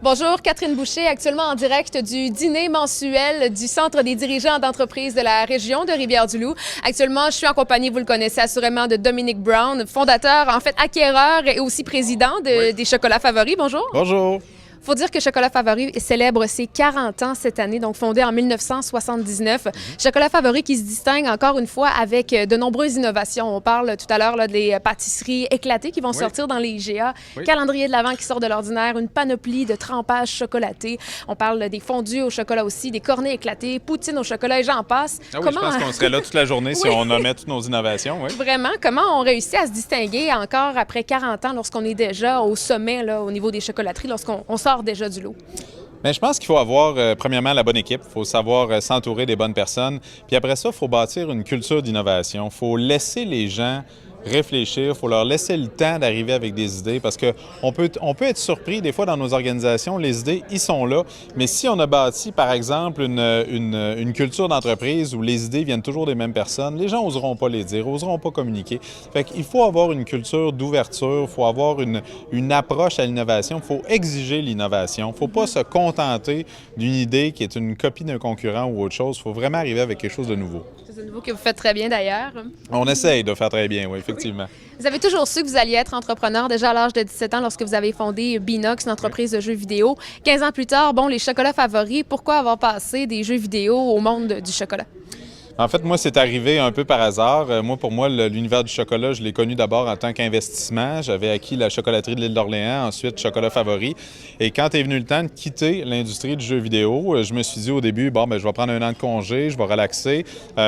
Bonjour, Catherine Boucher, actuellement en direct du dîner mensuel du Centre des dirigeants d'entreprise de la région de Rivière-du-Loup. Actuellement, je suis en compagnie, vous le connaissez assurément, de Dominique Brown, fondateur, en fait acquéreur et aussi président des Chocolats Favoris. Bonjour. Bonjour. Il faut dire que Chocolat Favori célèbre ses 40 ans cette année, donc fondé en 1979. Chocolat Favori qui se distingue encore une fois avec de nombreuses innovations. On parle tout à l'heure des pâtisseries éclatées qui vont sortir dans les IGA, calendrier de l'Avent qui sort de l'ordinaire, une panoplie de trempage chocolaté. On parle des fondus au chocolat aussi, des cornets éclatés, poutine au chocolat et j'en passe. Ah oui, je pense qu'on serait là toute la journée si on nommait toutes nos innovations. Oui. Vraiment, comment on réussit à se distinguer encore après 40 ans lorsqu'on est déjà au sommet là, au niveau des chocolateries, lorsqu'on sort déjà du lot? Bien, je pense qu'il faut avoir, premièrement, la bonne équipe. Il faut savoir s'entourer des bonnes personnes. Puis après ça, il faut bâtir une culture d'innovation. Il faut laisser les gens réfléchir, il faut leur laisser le temps d'arriver avec des idées parce qu'on peut être surpris des fois dans nos organisations, les idées, ils sont là, mais si on a bâti, par exemple, une culture d'entreprise où les idées viennent toujours des mêmes personnes, les gens n'oseront pas les dire, n'oseront pas communiquer. Fait qu'il faut avoir une culture d'ouverture, il faut avoir une approche à l'innovation, il faut exiger l'innovation, il ne faut pas se contenter d'une idée qui est une copie d'un concurrent ou autre chose, il faut vraiment arriver avec quelque chose de nouveau. C'est un nouveau que vous faites très bien d'ailleurs. On essaye de faire très bien, oui, effectivement. Vous avez toujours su que vous alliez être entrepreneur déjà à l'âge de 17 ans lorsque vous avez fondé Beenox, une entreprise de jeux vidéo. 15 ans plus tard, les chocolats favoris, pourquoi avoir passé des jeux vidéo au monde du chocolat? En fait, moi, c'est arrivé un peu par hasard. Pour moi, l'univers du chocolat, je l'ai connu d'abord en tant qu'investissement. J'avais acquis la chocolaterie de l'île d'Orléans, ensuite Chocolat Favori. Et quand est venu le temps de quitter l'industrie du jeu vidéo, je me suis dit au début, je vais prendre un an de congé, je vais relaxer.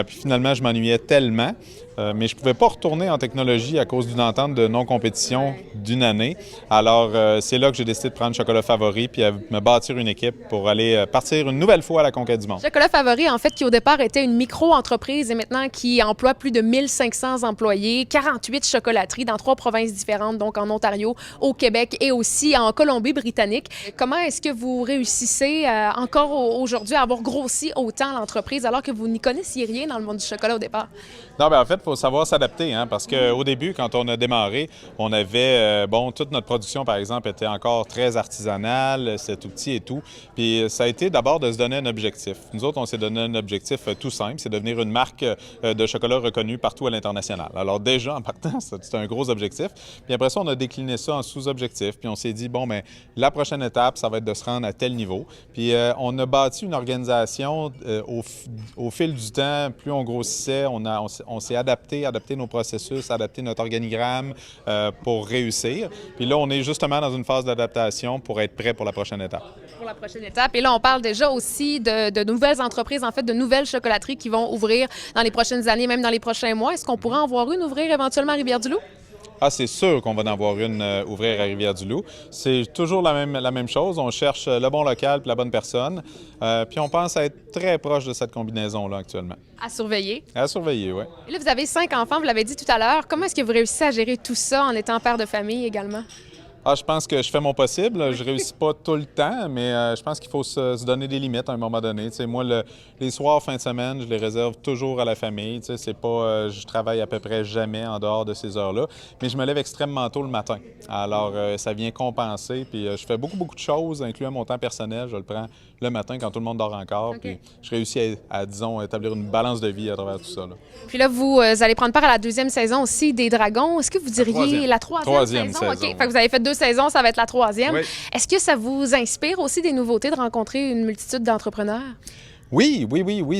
Puis finalement, je m'ennuyais tellement. Mais je ne pouvais pas retourner en technologie à cause d'une entente de non-compétition d'une année. Alors, c'est là que j'ai décidé de prendre Chocolat Favori puis me bâtir une équipe pour aller partir une nouvelle fois à la conquête du monde. Chocolat Favori, en fait, qui au départ était une micro-entreprise et maintenant qui emploie plus de 1500 employés, 48 chocolateries dans 3 provinces différentes, donc en Ontario, au Québec et aussi en Colombie-Britannique. Comment est-ce que vous réussissez encore aujourd'hui à avoir grossi autant l'entreprise alors que vous n'y connaissiez rien dans le monde du chocolat au départ? Non, en fait, il faut savoir s'adapter, parce qu'au début, quand on a démarré, on avait, toute notre production, par exemple, était encore très artisanale, c'était tout petit et tout. Puis ça a été d'abord de se donner un objectif. Nous autres, on s'est donné un objectif tout simple, c'est devenir une marque de chocolat reconnue partout à l'international. Alors déjà, en partant, c'est un gros objectif. Puis après ça, on a décliné ça en sous-objectifs. Puis on s'est dit, la prochaine étape, ça va être de se rendre à tel niveau. Puis on a bâti une organisation au fil du temps. Plus on grossissait, on s'est adapté nos processus, adapté notre organigramme pour réussir. Puis là, on est justement dans une phase d'adaptation pour être prêt pour la prochaine étape. Pour la prochaine étape. Et là, on parle déjà aussi de nouvelles entreprises, en fait, de nouvelles chocolateries qui vont ouvrir dans les prochaines années, même dans les prochains mois. Est-ce qu'on pourrait en voir une ouvrir éventuellement à Rivière-du-Loup? Ah, c'est sûr qu'on va en avoir une ouvrir à Rivière-du-Loup. C'est toujours la même chose. On cherche le bon local et la bonne personne. Puis on pense être très proche de cette combinaison-là actuellement. À surveiller. À surveiller, oui. Et là, vous avez 5 enfants, vous l'avez dit tout à l'heure. Comment est-ce que vous réussissez à gérer tout ça en étant père de famille également? Ah, je pense que je fais mon possible. Je réussis pas tout le temps, mais je pense qu'il faut se donner des limites à un moment donné. T'sais, moi, les soirs, fin de semaine, je les réserve toujours à la famille. C'est pas, je travaille à peu près jamais en dehors de ces heures-là, mais je me lève extrêmement tôt le matin. Alors, ça vient compenser. Puis je fais beaucoup de choses, incluant mon temps personnel. Je le prends le matin quand tout le monde dort encore. Okay. Puis je réussis à, disons, établir une balance de vie à travers tout ça. Là. Puis là, vous allez prendre part à la 2e saison aussi des Dragons. Est-ce que vous diriez la 3e saison? OK. Fait que vous avez fait 2 saisons, ça va être la 3e. Oui. Est-ce que ça vous inspire aussi des nouveautés de rencontrer une multitude d'entrepreneurs? Oui,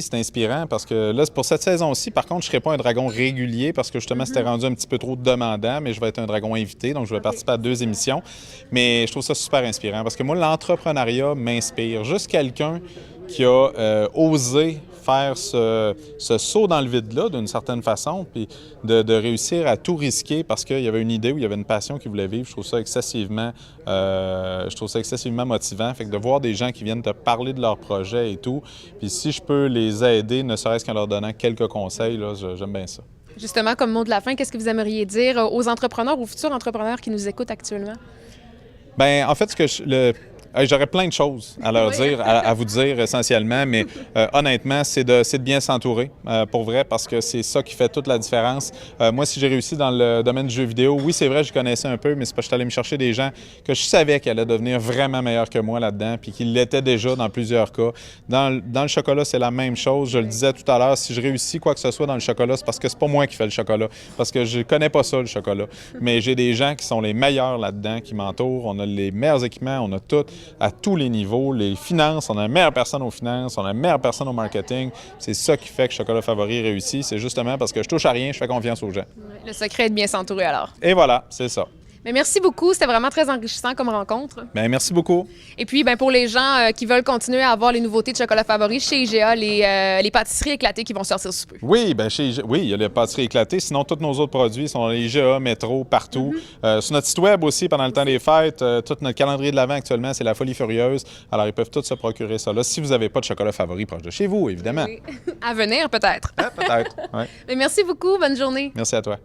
c'est inspirant parce que là, pour cette saison-ci, par contre, je ne serai pas un dragon régulier parce que justement, c'était rendu un petit peu trop demandant, mais je vais être un dragon invité, donc je vais participer à 2 émissions. Mais je trouve ça super inspirant parce que moi, l'entrepreneuriat m'inspire. Juste quelqu'un qui a osé faire ce saut dans le vide-là, d'une certaine façon, puis de réussir à tout risquer parce qu'il y avait une idée ou il y avait une passion qu'il voulait vivre. Je trouve ça excessivement motivant. Fait que de voir des gens qui viennent te parler de leur projet et tout, puis si je peux les aider, ne serait-ce qu'en leur donnant quelques conseils, là, j'aime bien ça. Justement, comme mot de la fin, qu'est-ce que vous aimeriez dire aux entrepreneurs, aux futurs entrepreneurs qui nous écoutent actuellement? Bien, en fait, J'aurais plein de choses à leur dire, à vous dire essentiellement, mais honnêtement, c'est de bien s'entourer, pour vrai, parce que c'est ça qui fait toute la différence. Moi, si j'ai réussi dans le domaine du jeu vidéo, oui, c'est vrai, je connaissais un peu, mais c'est parce que je suis allé me chercher des gens que je savais qu'ils allaient devenir vraiment meilleurs que moi là-dedans, puis qu'ils l'étaient déjà dans plusieurs cas. Dans le chocolat, c'est la même chose. Je le disais tout à l'heure, si je réussis quoi que ce soit dans le chocolat, c'est parce que c'est pas moi qui fais le chocolat, parce que je connais pas ça, le chocolat. Mais j'ai des gens qui sont les meilleurs là-dedans, qui m'entourent. On a les meilleurs équipements, on a tout, à tous les niveaux. Les finances, on a la meilleure personne aux finances, on a la meilleure personne au marketing. C'est ça qui fait que Chocolat Favori réussit. C'est justement parce que je touche à rien, je fais confiance aux gens. Le secret est de bien s'entourer alors. Et voilà, c'est ça. Mais merci beaucoup, c'était vraiment très enrichissant comme rencontre. Bien, merci beaucoup. Et puis, pour les gens qui veulent continuer à avoir les nouveautés de Chocolat Favori, chez IGA, les pâtisseries éclatées qui vont sortir sous peu. Oui, bien chez IGA, oui, il y a les pâtisseries éclatées. Sinon, tous nos autres produits sont dans les IGA, Métro, partout. Sur notre site web aussi, pendant le temps des fêtes, tout notre calendrier de l'Avent actuellement, c'est la folie furieuse. Alors, ils peuvent tous se procurer ça là. Si vous n'avez pas de Chocolat Favori proche de chez vous, évidemment. Oui. À venir, peut-être. Peut-être, oui. Mais merci beaucoup, bonne journée. Merci à toi.